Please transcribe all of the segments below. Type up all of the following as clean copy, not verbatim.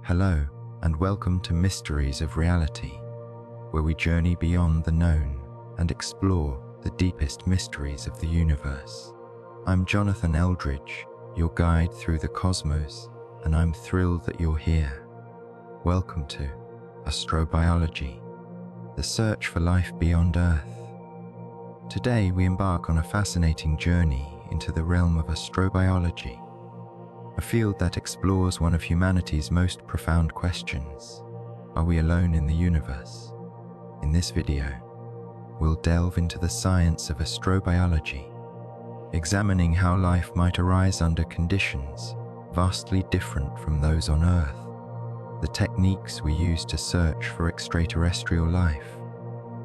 Hello, and welcome to Mysteries of Reality, where we journey beyond the known and explore the deepest mysteries of the universe. I'm Jonathan Eldridge, your guide through the cosmos, and I'm thrilled that you're here. Welcome to Astrobiology, the search for life beyond Earth. Today we embark on a fascinating journey into the realm of astrobiology, a field that explores one of humanity's most profound questions. Are we alone in the universe? In this video, we'll delve into the science of astrobiology, examining how life might arise under conditions vastly different from those on Earth, the techniques we use to search for extraterrestrial life,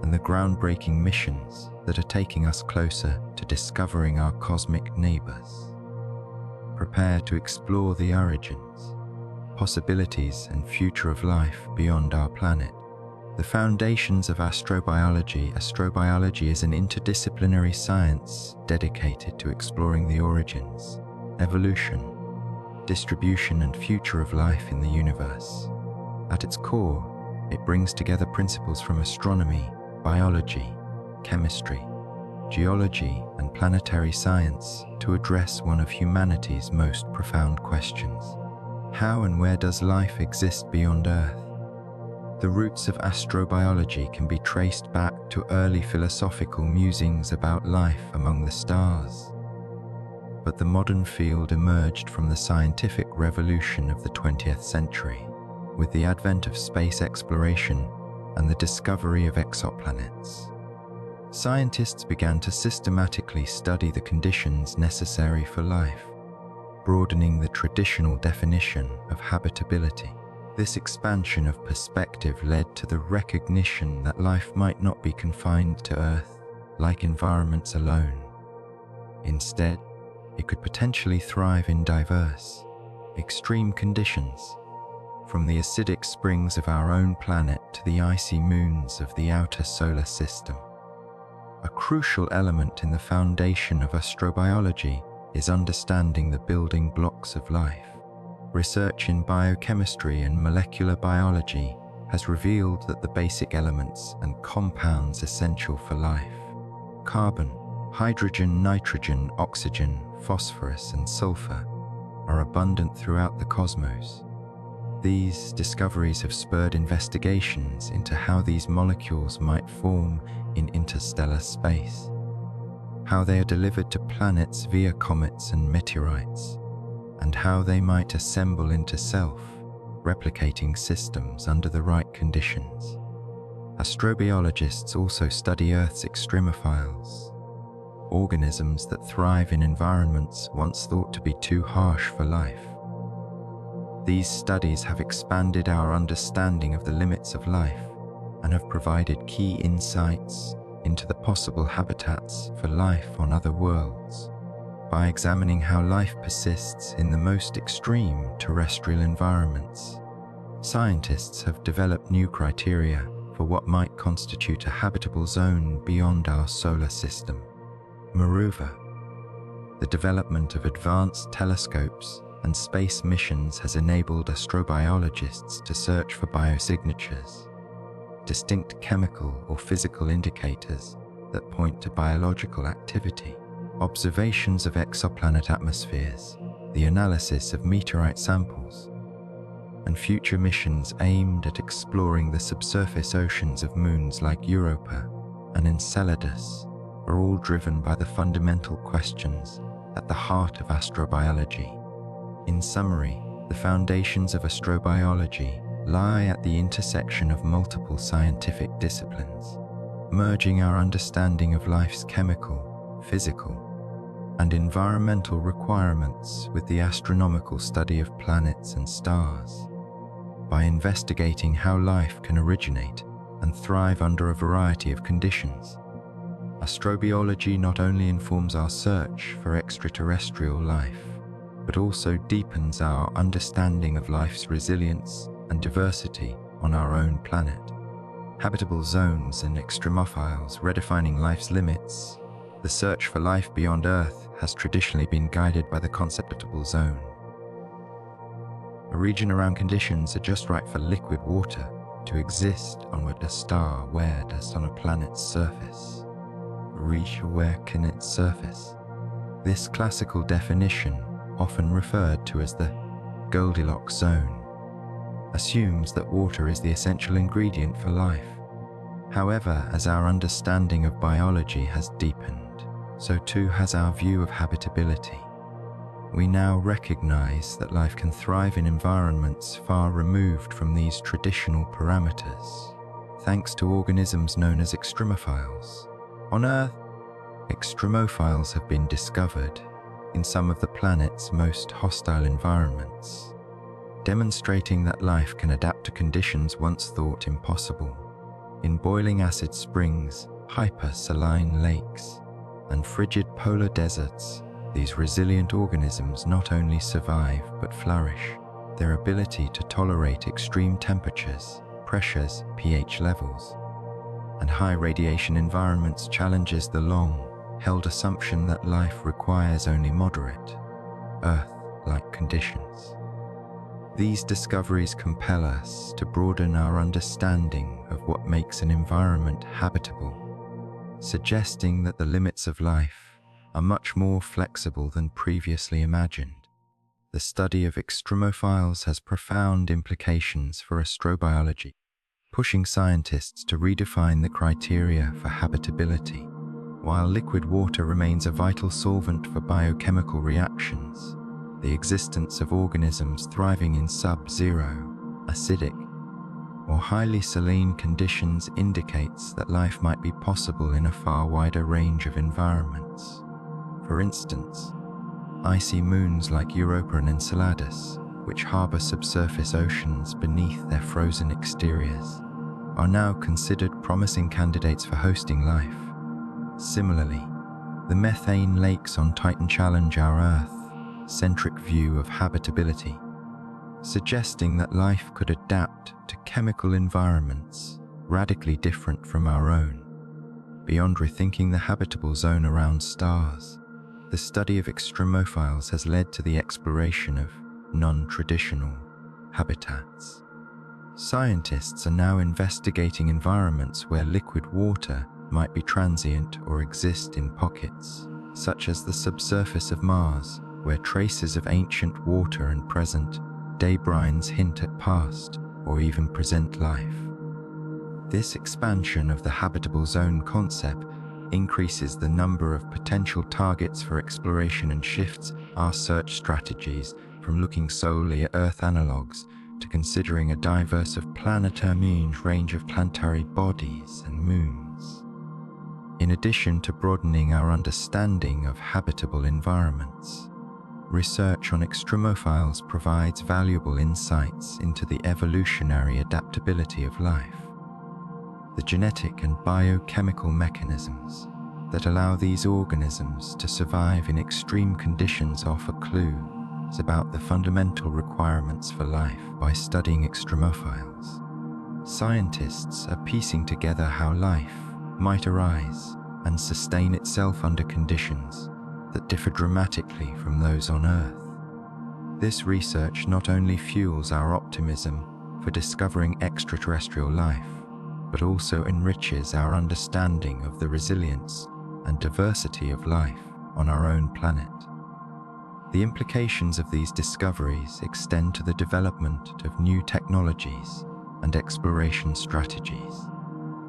and the groundbreaking missions that are taking us closer to discovering our cosmic neighbors. Prepare to explore the origins, possibilities, and future of life beyond our planet. The foundations of astrobiology. Astrobiology is an interdisciplinary science dedicated to exploring the origins, evolution, distribution, and future of life in the universe. At its core, it brings together principles from astronomy, biology, chemistry, geology, and planetary science to address one of humanity's most profound questions. How and where does life exist beyond Earth? The roots of astrobiology can be traced back to early philosophical musings about life among the stars. But the modern field emerged from the scientific revolution of the 20th century, with the advent of space exploration and the discovery of exoplanets. Scientists began to systematically study the conditions necessary for life, broadening the traditional definition of habitability. This expansion of perspective led to the recognition that life might not be confined to Earth-like environments alone. Instead, it could potentially thrive in diverse, extreme conditions, from the acidic springs of our own planet to the icy moons of the outer solar system. A crucial element in the foundation of astrobiology is understanding the building blocks of life. Research in biochemistry and molecular biology has revealed that the basic elements and compounds essential for life, carbon, hydrogen, nitrogen, oxygen, phosphorus, and sulfur, are abundant throughout the cosmos. These discoveries have spurred investigations into how these molecules might form in interstellar space, how they are delivered to planets via comets and meteorites, and how they might assemble into self-replicating systems under the right conditions. Astrobiologists also study Earth's extremophiles, organisms that thrive in environments once thought to be too harsh for life. These studies have expanded our understanding of the limits of life and have provided key insights into the possible habitats for life on other worlds. By examining how life persists in the most extreme terrestrial environments, scientists have developed new criteria for what might constitute a habitable zone beyond our solar system. Moreover, the development of advanced telescopes and space missions has enabled astrobiologists to search for biosignatures, distinct chemical or physical indicators that point to biological activity. Observations of exoplanet atmospheres, the analysis of meteorite samples, and future missions aimed at exploring the subsurface oceans of moons like Europa and Enceladus are all driven by the fundamental questions at the heart of astrobiology. In summary, the foundations of astrobiology lie at the intersection of multiple scientific disciplines, merging our understanding of life's chemical, physical, and environmental requirements with the astronomical study of planets and stars. By investigating how life can originate and thrive under a variety of conditions, astrobiology not only informs our search for extraterrestrial life, but also deepens our understanding of life's resilience and diversity on our own planet. Habitable zones and extremophiles redefining life's limits. The search for life beyond Earth has traditionally been guided by the concept of habitable zone. a region around conditions are just right for liquid water to exist on a star where does on a planet's surface. Reach where can its surface? This classical definition, often referred to as the Goldilocks zone, assumes that water is the essential ingredient for life. However, as our understanding of biology has deepened, so too has our view of habitability. We now recognize that life can thrive in environments far removed from these traditional parameters, thanks to organisms known as extremophiles. On Earth, extremophiles have been discovered in some of the planet's most hostile environments, demonstrating that life can adapt to conditions once thought impossible. In boiling acid springs, hypersaline lakes, and frigid polar deserts, these resilient organisms not only survive but flourish. Their ability to tolerate extreme temperatures, pressures, pH levels, and high radiation environments challenges the long-held assumption that life requires only moderate, Earth-like conditions. These discoveries compel us to broaden our understanding of what makes an environment habitable, suggesting that the limits of life are much more flexible than previously imagined. The study of extremophiles has profound implications for astrobiology, pushing scientists to redefine the criteria for habitability. While liquid water remains a vital solvent for biochemical reactions, the existence of organisms thriving in sub-zero, acidic, or highly saline conditions indicates that life might be possible in a far wider range of environments. For instance, icy moons like Europa and Enceladus, which harbor subsurface oceans beneath their frozen exteriors, are now considered promising candidates for hosting life. Similarly, the methane lakes on Titan challenge our Earth-centric view of habitability, suggesting that life could adapt to chemical environments radically different from our own. Beyond rethinking the habitable zone around stars, the study of extremophiles has led to the exploration of non-traditional habitats. Scientists are now investigating environments where liquid water might be transient or exist in pockets, such as the subsurface of Mars, where traces of ancient water and present-day brines hint at past or even present life. This expansion of the habitable zone concept increases the number of potential targets for exploration and shifts our search strategies from looking solely at Earth analogues to considering a diverse planetary range of planetary bodies and moons. In addition to broadening our understanding of habitable environments, research on extremophiles provides valuable insights into the evolutionary adaptability of life. The genetic and biochemical mechanisms that allow these organisms to survive in extreme conditions offer clues about the fundamental requirements for life. By studying extremophiles, scientists are piecing together how life might arise and sustain itself under conditions that differ dramatically from those on Earth. This research not only fuels our optimism for discovering extraterrestrial life, but also enriches our understanding of the resilience and diversity of life on our own planet. The implications of these discoveries extend to the development of new technologies and exploration strategies,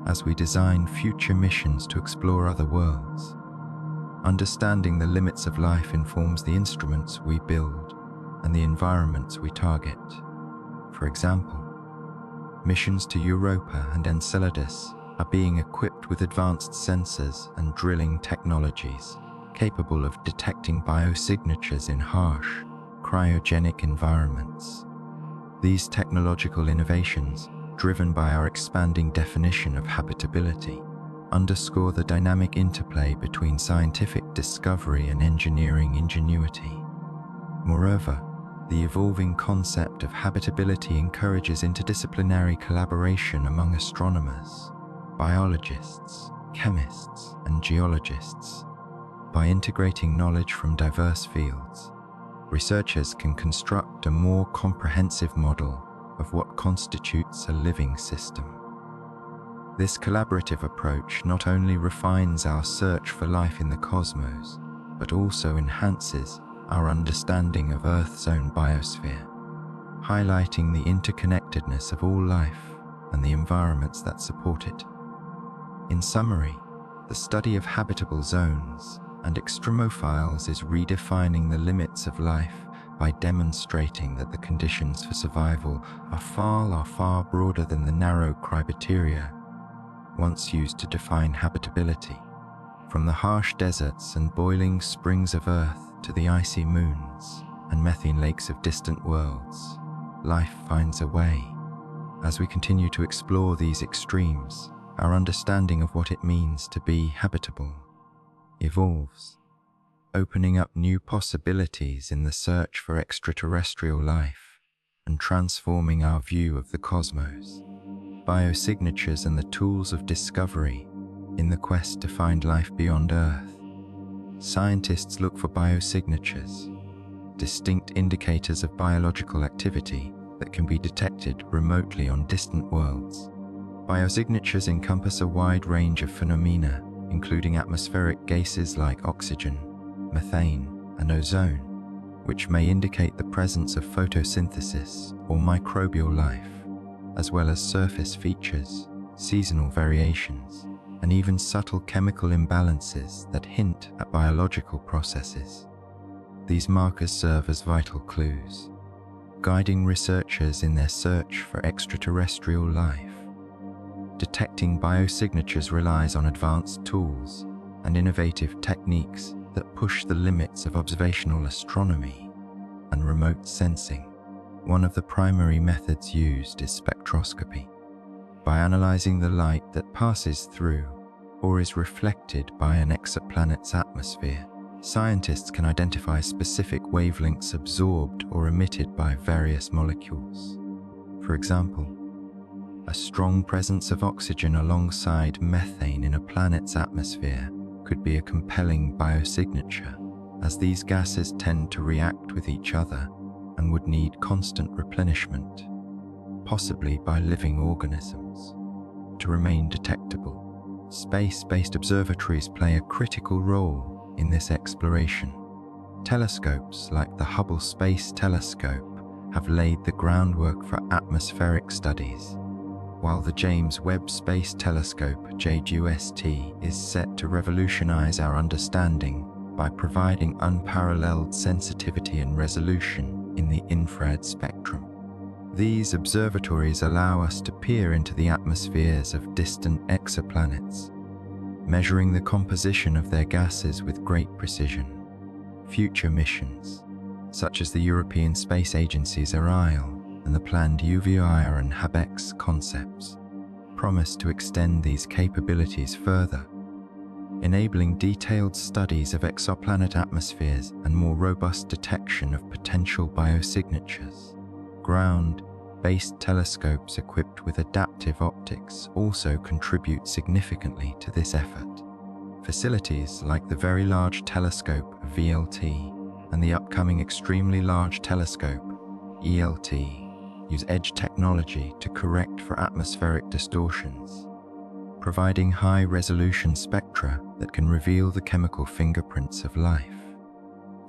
as we design future missions to explore other worlds. Understanding the limits of life informs the instruments we build and the environments we target. For example, missions to Europa and Enceladus are being equipped with advanced sensors and drilling technologies capable of detecting biosignatures in harsh, cryogenic environments. These technological innovations, driven by our expanding definition of habitability, underscore the dynamic interplay between scientific discovery and engineering ingenuity. Moreover, the evolving concept of habitability encourages interdisciplinary collaboration among astronomers, biologists, chemists, and geologists. By integrating knowledge from diverse fields, researchers can construct a more comprehensive model of what constitutes a living system. This collaborative approach not only refines our search for life in the cosmos, but also enhances our understanding of Earth's own biosphere, highlighting the interconnectedness of all life and the environments that support it. In summary, the study of habitable zones and extremophiles is redefining the limits of life by demonstrating that the conditions for survival are far broader than the narrow criteria once used to define habitability. From the harsh deserts and boiling springs of Earth to the icy moons and methane lakes of distant worlds, life finds a way. As we continue to explore these extremes, our understanding of what it means to be habitable evolves, opening up new possibilities in the search for extraterrestrial life and transforming our view of the cosmos. Biosignatures and the tools of discovery in the quest to find life beyond Earth. Scientists look for biosignatures, distinct indicators of biological activity that can be detected remotely on distant worlds. Biosignatures encompass a wide range of phenomena, including atmospheric gases like oxygen, methane, and ozone, which may indicate the presence of photosynthesis or microbial life, as well as surface features, seasonal variations, and even subtle chemical imbalances that hint at biological processes. These markers serve as vital clues, guiding researchers in their search for extraterrestrial life. Detecting biosignatures relies on advanced tools and innovative techniques that push the limits of observational astronomy and remote sensing. One of the primary methods used is spectroscopy. By analyzing the light that passes through or is reflected by an exoplanet's atmosphere, scientists can identify specific wavelengths absorbed or emitted by various molecules. For example, a strong presence of oxygen alongside methane in a planet's atmosphere could be a compelling biosignature, as these gases tend to react with each other and would need constant replenishment, possibly by living organisms, to remain detectable. Space-based observatories play a critical role in this exploration. Telescopes like the Hubble Space Telescope have laid the groundwork for atmospheric studies, while the James Webb Space Telescope JWST is set to revolutionize our understanding by providing unparalleled sensitivity and resolution in the infrared spectrum. These observatories allow us to peer into the atmospheres of distant exoplanets, measuring the composition of their gases with great precision. Future missions, such as the European Space Agency's Ariel and the planned UVIR and HabEx concepts, promise to extend these capabilities further, enabling detailed studies of exoplanet atmospheres and more robust detection of potential biosignatures. Ground-based telescopes equipped with adaptive optics also contribute significantly to this effort. Facilities like the Very Large Telescope VLT and the upcoming Extremely Large Telescope ELT use edge technology to correct for atmospheric distortions, providing high-resolution spectra that can reveal the chemical fingerprints of life.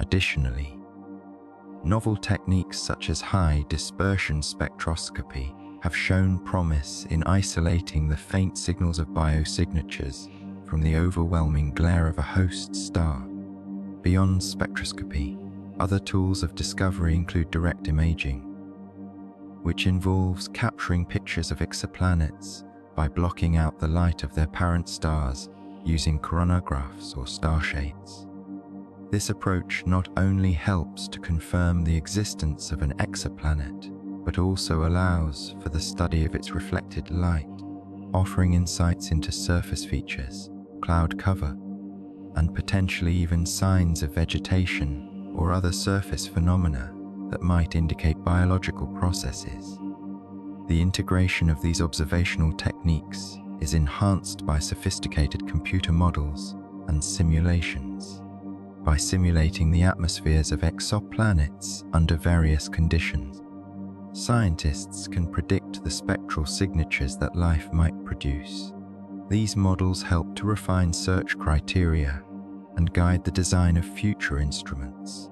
Additionally, novel techniques such as high-dispersion spectroscopy have shown promise in isolating the faint signals of biosignatures from the overwhelming glare of a host star. Beyond spectroscopy, other tools of discovery include direct imaging, which involves capturing pictures of exoplanets by blocking out the light of their parent stars using coronagraphs or star shades. This approach not only helps to confirm the existence of an exoplanet, but also allows for the study of its reflected light, offering insights into surface features, cloud cover, and potentially even signs of vegetation or other surface phenomena that might indicate biological processes. The integration of these observational techniques is enhanced by sophisticated computer models and simulations, by simulating the atmospheres of exoplanets under various conditions. Scientists can predict the spectral signatures that life might produce. These models help to refine search criteria and guide the design of future instruments,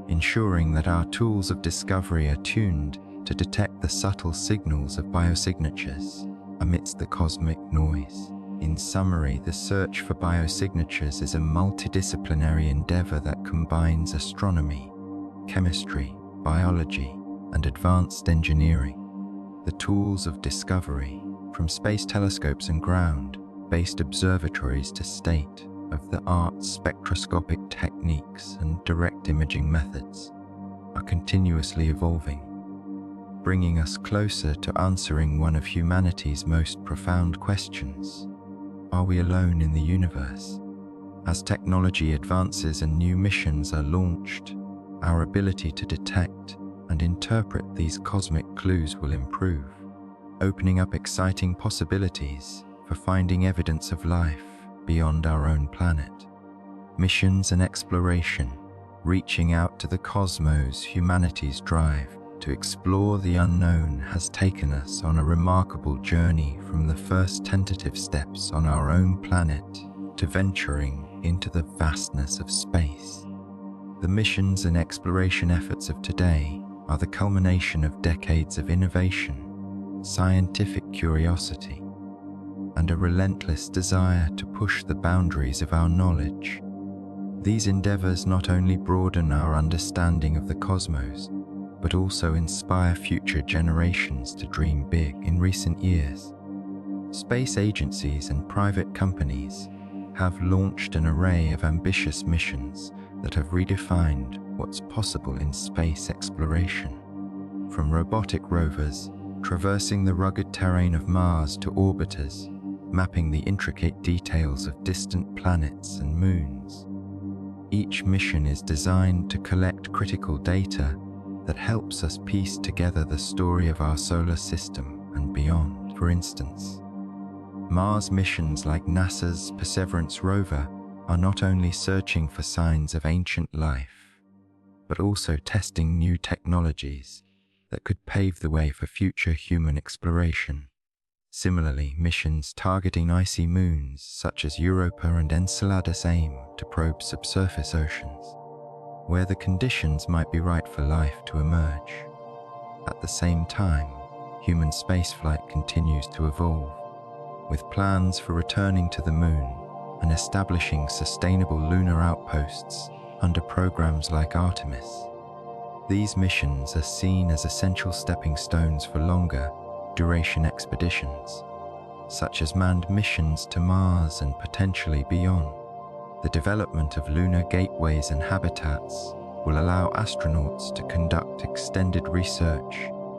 ensuring that our tools of discovery are tuned to detect the subtle signals of biosignatures amidst the cosmic noise. In summary, the search for biosignatures is a multidisciplinary endeavor that combines astronomy, chemistry, biology, and advanced engineering. The tools of discovery, from space telescopes and ground-based observatories to state-of-the-art spectroscopic techniques and direct imaging methods, are continuously evolving, bringing us closer to answering one of humanity's most profound questions. Are we alone in the universe? As technology advances and new missions are launched, our ability to detect and interpret these cosmic clues will improve, opening up exciting possibilities for finding evidence of life beyond our own planet. Missions and exploration, reaching out to the cosmos. Humanity's drive to explore the unknown has taken us on a remarkable journey, from the first tentative steps on our own planet to venturing into the vastness of space. The missions and exploration efforts of today are the culmination of decades of innovation, scientific curiosity, and a relentless desire to push the boundaries of our knowledge. These endeavors not only broaden our understanding of the cosmos, but also inspire future generations to dream big. In recent years, space agencies and private companies have launched an array of ambitious missions that have redefined what's possible in space exploration. From robotic rovers traversing the rugged terrain of Mars to orbiters mapping the intricate details of distant planets and moons, each mission is designed to collect critical data that helps us piece together the story of our solar system and beyond. For instance, Mars missions like NASA's Perseverance rover are not only searching for signs of ancient life, but also testing new technologies that could pave the way for future human exploration. Similarly, missions targeting icy moons such as Europa and Enceladus aim to probe subsurface oceans, where the conditions might be right for life to emerge. At the same time, human spaceflight continues to evolve, with plans for returning to the moon and establishing sustainable lunar outposts under programs like Artemis. These missions are seen as essential stepping stones for longer duration expeditions, such as manned missions to Mars and potentially beyond. The development of lunar gateways and habitats will allow astronauts to conduct extended research,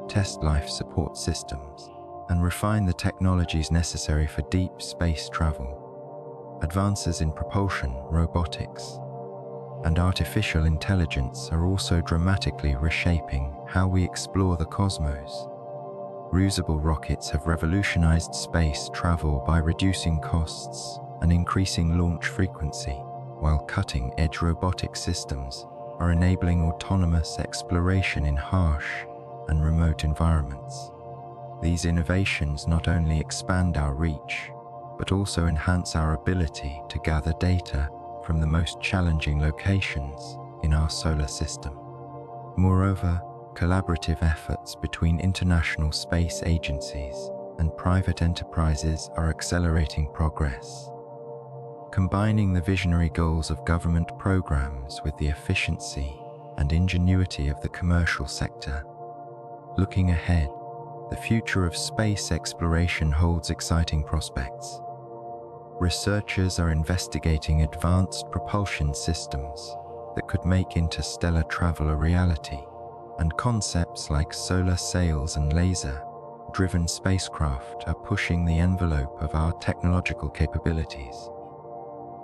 test life support systems, and refine the technologies necessary for deep space travel. Advances in propulsion, robotics, and artificial intelligence are also dramatically reshaping how we explore the cosmos. Reusable rockets have revolutionized space travel by reducing costs and increasing launch frequency, while cutting-edge robotic systems are enabling autonomous exploration in harsh and remote environments. These innovations not only expand our reach, but also enhance our ability to gather data from the most challenging locations in our solar system. Moreover, collaborative efforts between international space agencies and private enterprises are accelerating progress, combining the visionary goals of government programs with the efficiency and ingenuity of the commercial sector. Looking ahead, the future of space exploration holds exciting prospects. Researchers are investigating advanced propulsion systems that could make interstellar travel a reality, and concepts like solar sails and laser-driven spacecraft are pushing the envelope of our technological capabilities.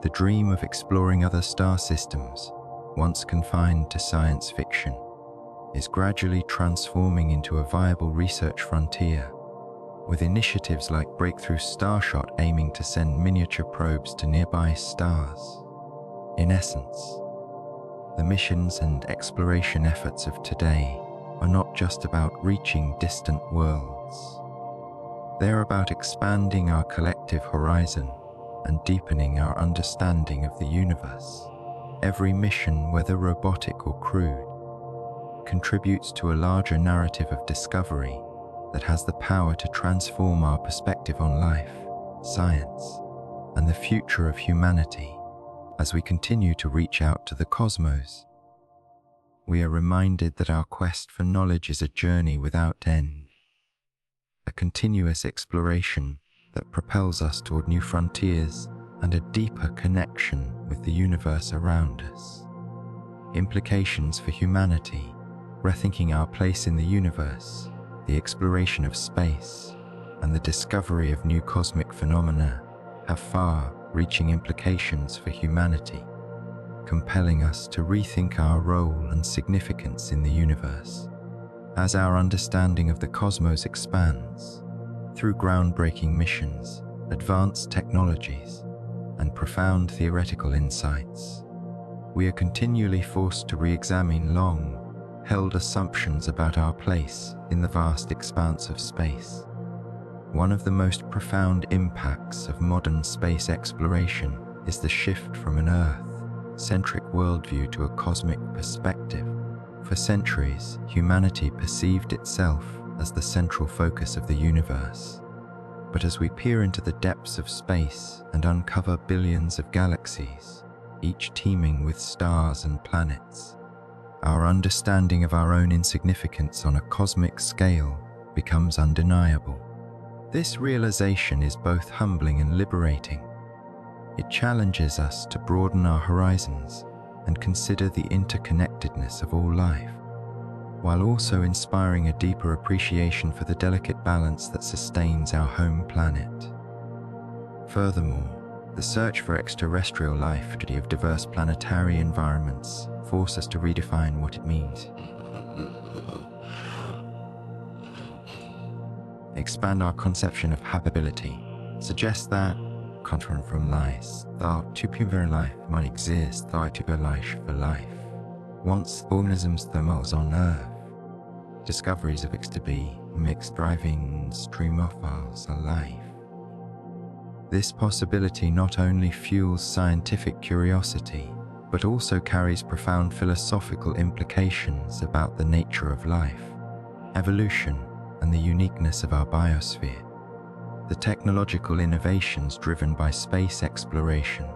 The dream of exploring other star systems, once confined to science fiction, is gradually transforming into a viable research frontier, with initiatives like Breakthrough Starshot aiming to send miniature probes to nearby stars. In essence, The missions and exploration efforts of today are not just about reaching distant worlds. They're about expanding our collective horizon and deepening our understanding of the universe. Every mission, whether robotic or crude, contributes to a larger narrative of discovery that has the power to transform our perspective on life, science, and the future of humanity. As we continue to reach out to the cosmos, we are reminded that our quest for knowledge is a journey without end, a continuous exploration that propels us toward new frontiers and a deeper connection with the universe around us. Implications for humanity: rethinking our place in the universe, the exploration of space, and the discovery of new cosmic phenomena have far-reaching implications for humanity, compelling us to rethink our role and significance in the universe. As our understanding of the cosmos expands, through groundbreaking missions, advanced technologies, and profound theoretical insights, we are continually forced to re-examine long-held assumptions about our place in the vast expanse of space. One of the most profound impacts of modern space exploration is the shift from an Earth-centric worldview to a cosmic perspective. For centuries, humanity perceived itself as the central focus of the universe. But as we peer into the depths of space and uncover billions of galaxies, each teeming with stars and planets, our understanding of our own insignificance on a cosmic scale becomes undeniable. This realization is both humbling and liberating. It challenges us to broaden our horizons and consider the interconnectedness of all life, while also inspiring a deeper appreciation for the delicate balance that sustains our home planet. Furthermore, the search for extraterrestrial life of diverse planetary environments force us to redefine what it means. Expand our conception of habitability, suggest that, contrary from lies, thought to pure life might exist, thought to be life for life. Once organisms thermals on Earth, discoveries of X to be mixed driving stream of files alive. This possibility not only fuels scientific curiosity, but also carries profound philosophical implications about the nature of life, evolution, and the uniqueness of our biosphere. The technological innovations driven by space exploration,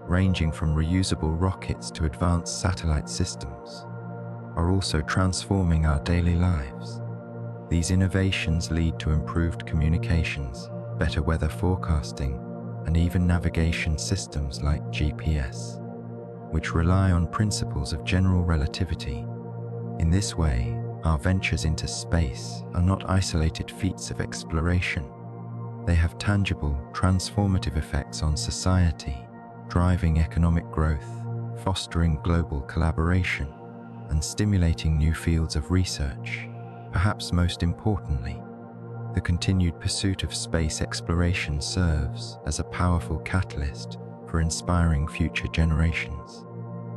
ranging from reusable rockets to advanced satellite systems, are also transforming our daily lives. These innovations lead to improved communications, better weather forecasting, and even navigation systems like GPS, which rely on principles of general relativity. In this way, our ventures into space are not isolated feats of exploration. They have tangible, transformative effects on society, driving economic growth, fostering global collaboration, and stimulating new fields of research. Perhaps most importantly, the continued pursuit of space exploration serves as a powerful catalyst for inspiring future generations.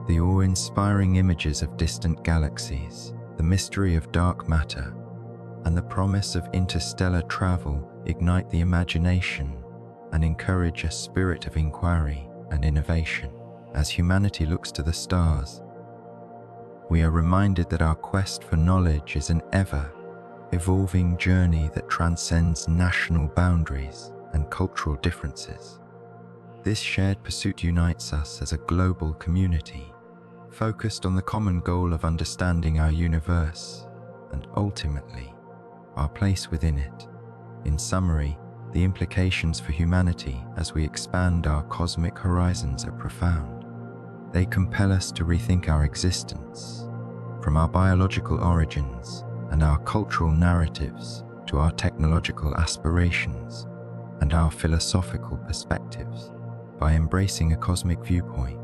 The awe-inspiring images of distant galaxies, the mystery of dark matter, and the promise of interstellar travel ignite the imagination and encourage a spirit of inquiry and innovation. As humanity looks to the stars, we are reminded that our quest for knowledge is an ever-evolving journey that transcends national boundaries and cultural differences. This shared pursuit unites us as a global community, focused on the common goal of understanding our universe and, ultimately, our place within it. In summary, the implications for humanity as we expand our cosmic horizons are profound. They compel us to rethink our existence, from our biological origins and our cultural narratives to our technological aspirations and our philosophical perspectives. By embracing a cosmic viewpoint,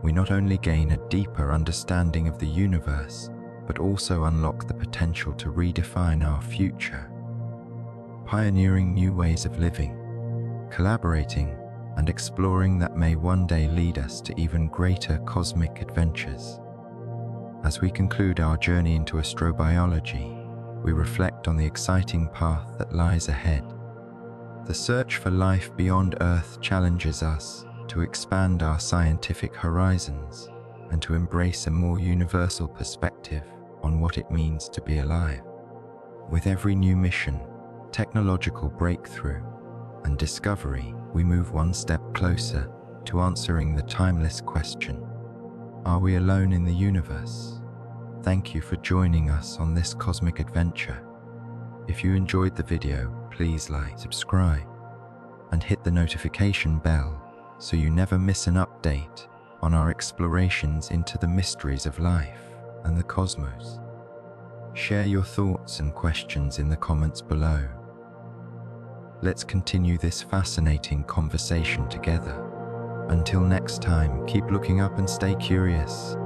we not only gain a deeper understanding of the universe, but also unlock the potential to redefine our future, pioneering new ways of living, collaborating, and exploring that may one day lead us to even greater cosmic adventures. As we conclude our journey into astrobiology, we reflect on the exciting path that lies ahead. The search for life beyond Earth challenges us to expand our scientific horizons and to embrace a more universal perspective on what it means to be alive. With every new mission, technological breakthrough, and discovery, we move one step closer to answering the timeless question: are we alone in the universe? Thank you for joining us on this cosmic adventure. If you enjoyed the video, please like, subscribe, and hit the notification bell so you never miss an update on our explorations into the mysteries of life and the cosmos. Share your thoughts and questions in the comments below. Let's continue this fascinating conversation together. Until next time, keep looking up and stay curious.